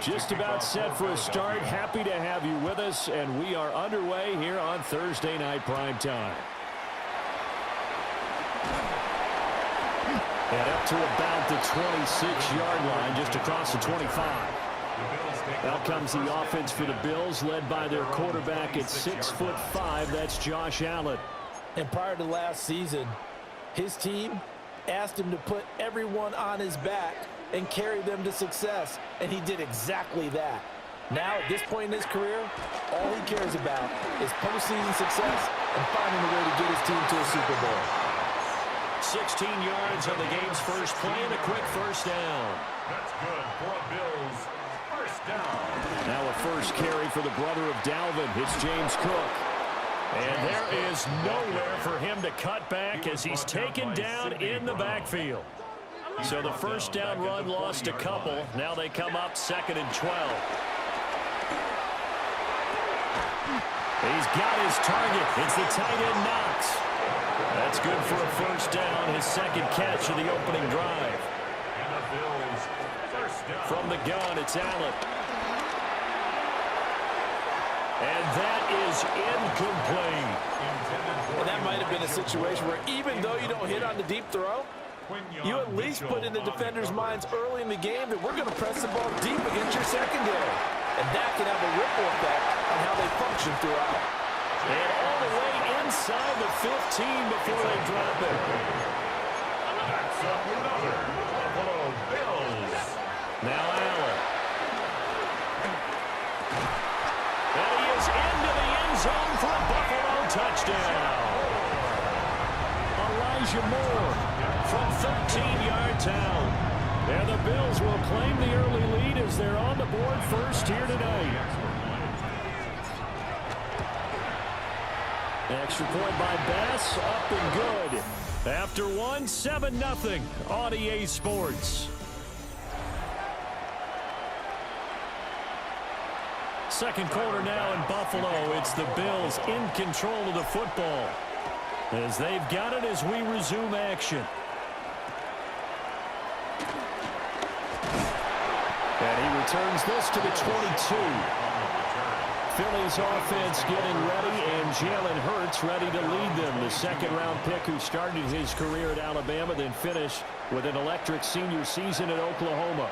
Just about set for a start. Happy to have you with us, and we are underway here on Thursday Night Primetime. And up to about the 26-yard line, just across the 25. Out comes the offense for the Bills, led by their quarterback at 6'5". That's Josh Allen. And prior to last season, his team asked him to put everyone on his back and carry them to success, and he did exactly that. Now, at this point in his career, all he cares about is postseason success and finding a way to get his team to a Super Bowl. 16 yards on the game's first play and a quick first down. That's good for a Bills first down. Now a first carry for the brother of Dalvin. It's James Cook. And there is nowhere for him to cut back as he's taken down in the backfield. So the first down run lost a couple. Now they come up 2nd and 12. He's got his target. It's the tight end Knox. That's good for a first down, his second catch of the opening drive. From the gun, it's Allen. And that is incomplete. And that might have been a situation where even though you don't hit on the deep throw, you at least put in the defenders' minds early in the game that we're going to press the ball deep against your secondary. And that can have a ripple effect on how they function throughout. And all the way inside the 15 before they drop it. That's another Buffalo Bills. Now Allen. And he is into the end zone for a Buffalo touchdown. Elijah Moore from 13 yards out. And the Bills will claim the early lead as they're on the board first here tonight. Extra point by Bass, up and good. After one, 7-0 on EA Sports. Second quarter now in Buffalo. It's the Bills in control of the football as they've got it as we resume action. And he returns this to the 22. Philly's offense getting ready, and Jalen Hurts ready to lead them. The second-round pick who started his career at Alabama, then finished with an electric senior season at Oklahoma.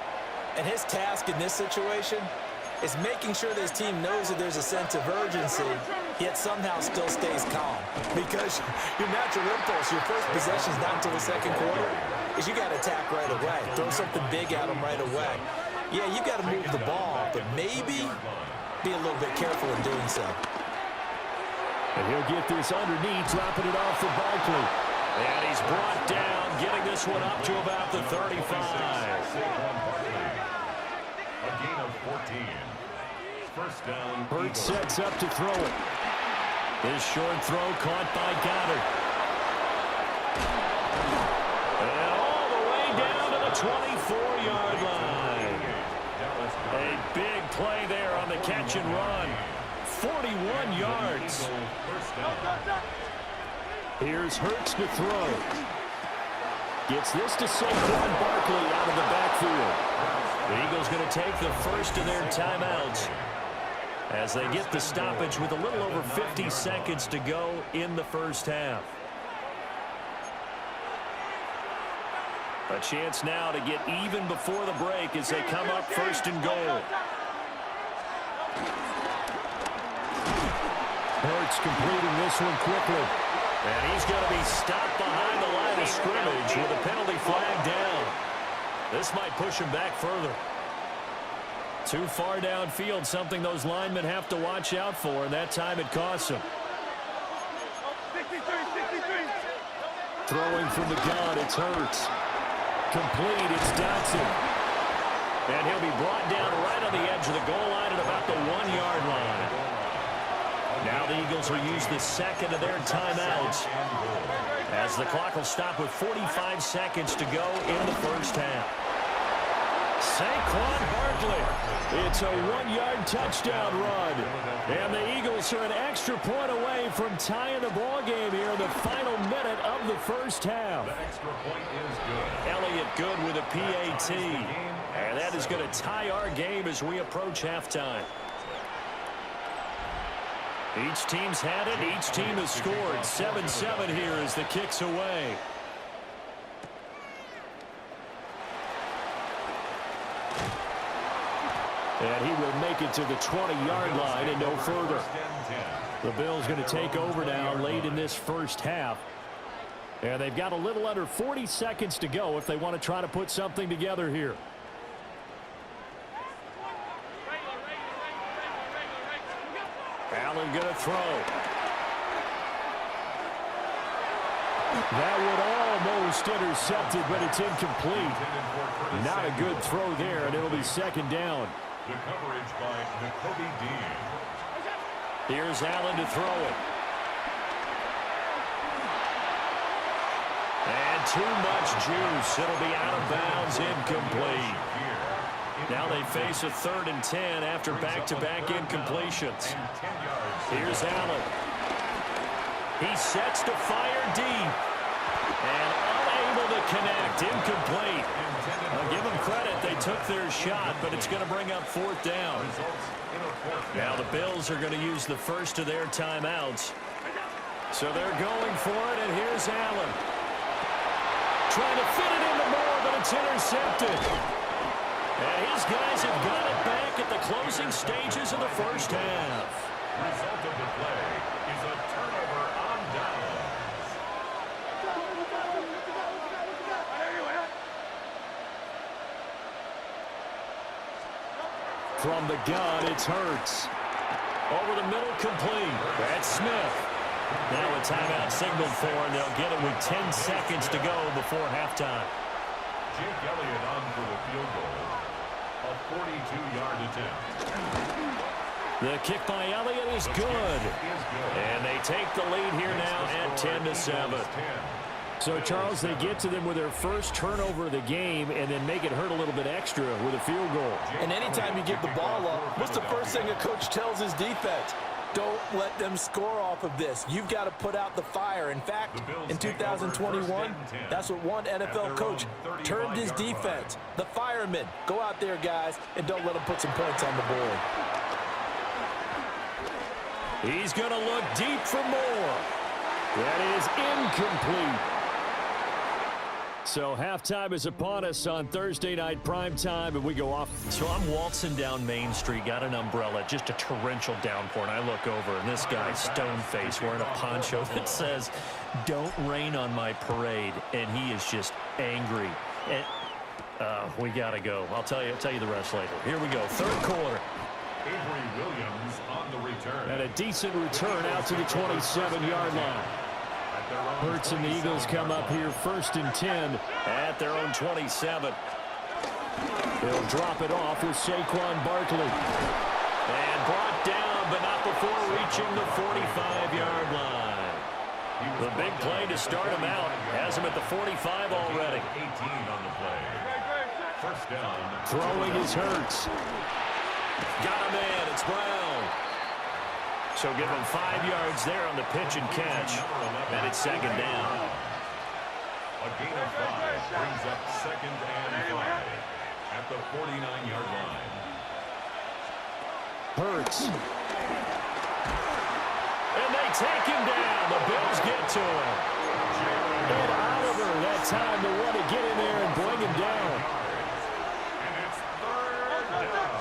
And his task in this situation is making sure that his team knows that there's a sense of urgency, yet somehow still stays calm. Because your natural impulse, your first possession is not until the second quarter, is you got to attack right away. Throw something big at them right away. Yeah, you got to move the ball, but maybe be a little bit careful in doing so. And he'll get this underneath, dropping it off for Barkley. And he's brought down, getting this one up to about the 35. A gain of 14. First down. Hurts sets up to throw it. This short throw caught by Goddard. And all the way down to the 24-yard line. A big play there on the catch and run. 41 yards. Here's Hurts to throw. Gets this to Saquon Barkley out of the backfield. The Eagles going to take the first of their timeouts as they get the stoppage with a little over 50 seconds to go in the first half. A chance now to get even before the break as they come up first and goal. Hurts completing this one quickly. And he's going to be stopped behind the line of scrimmage with a penalty flag down. This might push him back further. Too far downfield, something those linemen have to watch out for, and that time it costs him. Throwing from the gun, it's Hurts. Complete, it's Dotson. And he'll be brought down right on the edge of the goal line at about the 1-yard line. Now the Eagles will use the second of their timeouts as the clock will stop with 45 seconds to go in the first half. Saquon Barkley. It's a 1-yard touchdown run. And the Eagles are an extra point away from tying the ball game here in the final minute of the first half. The extra point is good. Elliott good with a PAT. And that is going to tie our game as we approach halftime. Each team's had it. Each team has scored. 7-7 here as the kick's away. And he will make it to the 20-yard line and no further. The Bills going to take over now late in this first half. And they've got a little under 40 seconds to go if they want to try to put something together here. Allen going to throw. That would almost intercepted, but it's incomplete. Not a good throw there, and it'll be second down. The coverage by Nakobe Dean. Here's Allen to throw it. And too much juice. It'll be out of bounds, incomplete. Now they face a 3rd and 10 after back-to-back incompletions. Here's Allen. He sets to fire deep. And unable to connect. Incomplete. I'll give them credit. They took their shot, but it's going to bring up 4th down. Now the Bills are going to use the first of their timeouts. So they're going for it, and here's Allen. Trying to fit it into Moore, but it's intercepted. And his guys have got it back at the closing stages of the first half. Result of the play is a turnover on downs. From the gun, it's Hurts. Over the middle, complete. That's Smith. Now a timeout signaled for, and they'll get it with 10 seconds to go before halftime. Jake Elliott on for the field goal. A 42-yard attempt. The kick by Elliott is good. And they take the lead here now at 10-7. So, Charles, they get to them with their first turnover of the game and then make it hurt a little bit extra with a field goal. And anytime you give the ball up, what's the first thing a coach tells his defense? Don't let them score off of this. You've got to put out the fire. In fact, in 2021, that's what one NFL coach termed his defense. The firemen. Go out there, guys, and don't let them put some points on the board. He's going to look deep for more. That is incomplete. So halftime is upon us on Thursday night primetime, and we go off. So I'm waltzing down Main Street, got an umbrella, just a torrential downpour, and I look over, and this guy's stone-faced wearing a poncho that says, "Don't rain on my parade," and he is just angry. And we got to go. I'll tell you the rest later. Here we go, third quarter. Avery Williams on the return. And a decent return out to the 27-yard line. Hurts and the Eagles come up here 1st and 10 at their own 27. They'll drop it off with Saquon Barkley. And brought down, but not before reaching the 45-yard line. The big play to start him out has him at the 45 already. 18 on the play. First down. Throwing is Hurts. Got a man. It's Brown. So give him 5 yards there on the pitch and catch. And it's second down. A gain of 5 brings up 2nd and 5 at the 49-yard line. Hurts. And they take him down. The Bills get to him. And Oliver, that time to want to get in there and bring him down. And it's 3rd down.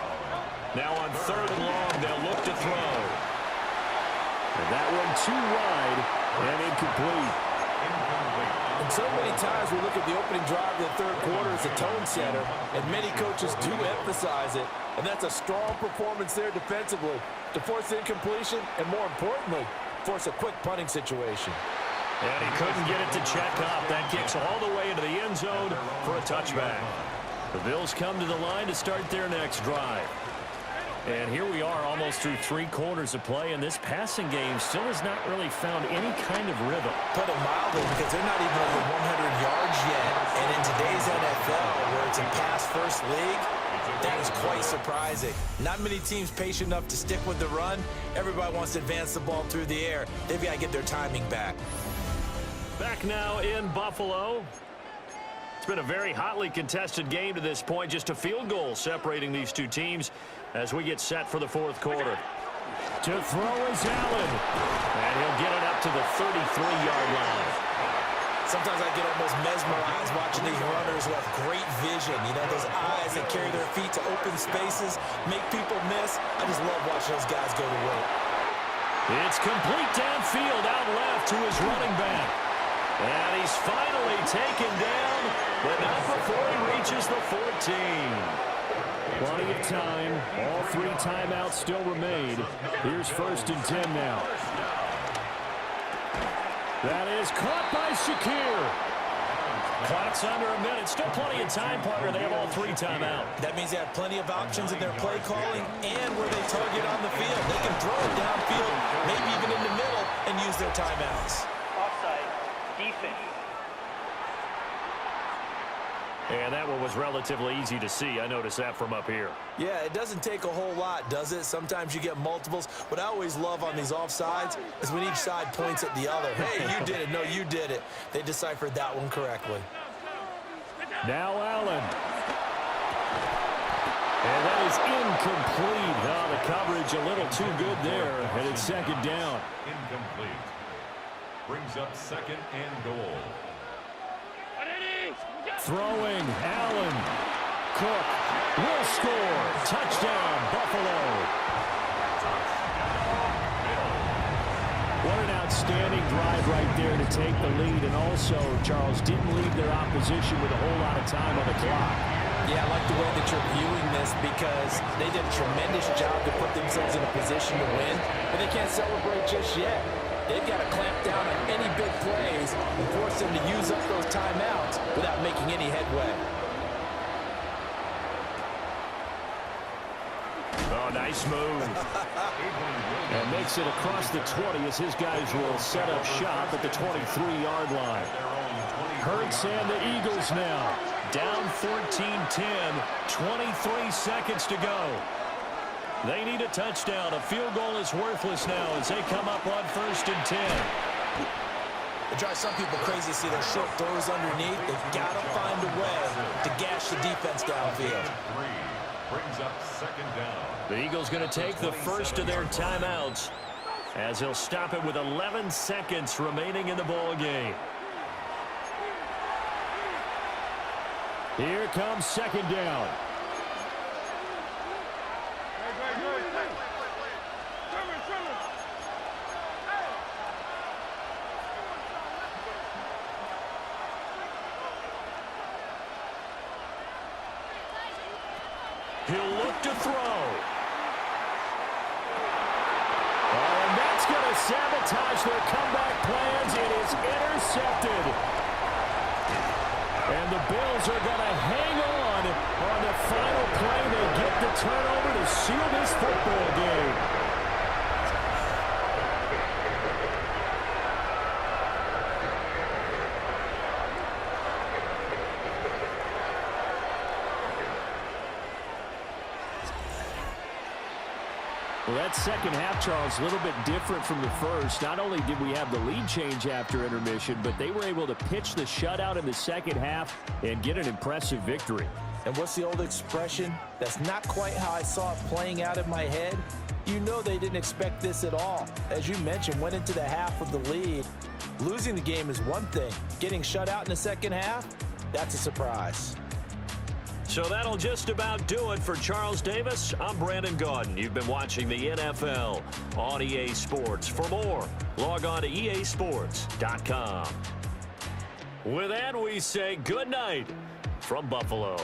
Now on 3rd and long, they'll look to throw. And that one too wide and incomplete. And so many times we look at the opening drive of the third quarter as a tone setter, and many coaches do emphasize it. And that's a strong performance there defensively to force incompletion and, more importantly, force a quick punting situation. And he couldn't get it to check up. That kicks all the way into the end zone for a touchback. The Bills come to the line to start their next drive. And here we are almost through 3 quarters of play, and this passing game still has not really found any kind of rhythm. Put it mildly, because they're not even over 100 yards yet. And in today's NFL, where it's a pass-first league, that is quite surprising. Not many teams patient enough to stick with the run. Everybody wants to advance the ball through the air. They've got to get their timing back. Back now in Buffalo. It's been a very hotly contested game to this point. Just a field goal separating these two teams as we get set for the fourth quarter. To throw is Allen. And he'll get it up to the 33-yard line. Sometimes I get almost mesmerized watching these runners who have great vision. You know, those eyes that carry their feet to open spaces, make people miss. I just love watching those guys go to work. It's complete downfield out left to his running back. And he's finally taken down, but not before he reaches the 14. Plenty of time. All 3 timeouts still remain. Here's 1st and 10 now. That is caught by Shakir. Clock's under a minute. Still plenty of time, partner. They have all 3 timeout. That means they have plenty of options in their play calling and where they target on the field. They can throw it downfield, maybe even in the middle, and use their timeouts. Offside, defense. And that one was relatively easy to see. I noticed that from up here. Yeah, it doesn't take a whole lot, does it? Sometimes you get multiples. What I always love on these offsides is when each side points at the other. Hey, you did it. No, you did it. They deciphered that one correctly. Now Allen. And that is incomplete. Oh, the coverage a little too good there. And it's 2nd down. Incomplete. Brings up 2nd and goal. Throwing, Allen. Cook will score. Touchdown, Buffalo. What an outstanding drive right there to take the lead. And also, Charles, didn't leave their opposition with a whole lot of time on the clock. Yeah, I like the way that you're viewing this because they did a tremendous job to put themselves in a position to win, but they can't celebrate just yet. They've got to clamp down on any big plays and force them to use up those timeouts without making any headway. Oh, nice move. And makes it across the 20 as his guys will set up shop at the 23-yard line. Hurts and the Eagles now. Down 14-10, 23 seconds to go. They need a touchdown. A field goal is worthless now as they come up on 1st and 10. It drives some people crazy to see those short throws underneath. They've got to find a way to gash the defense downfield. Brings up 2nd down. The Eagles going to take the first of their timeouts as he'll stop it with 11 seconds remaining in the ball game. Here comes 2nd down. He'll look to throw. Oh, and that's going to sabotage their comeback plans. It is intercepted. And the Bills are going to hang on the final play. They get the turnover to seal this football game. Well, that second half, Charles, a little bit different from the first. Not only did we have the lead change after intermission, but they were able to pitch the shutout in the second half and get an impressive victory. And what's the old expression? That's not quite how I saw it playing out in my head. You know they didn't expect this at all. As you mentioned, went into the half with the lead. Losing the game is one thing. Getting shut out in the second half, that's a surprise. So that'll just about do it for Charles Davis. I'm Brandon Gaudin. You've been watching the NFL on EA Sports. For more, log on to easports.com. With that, we say good night from Buffalo.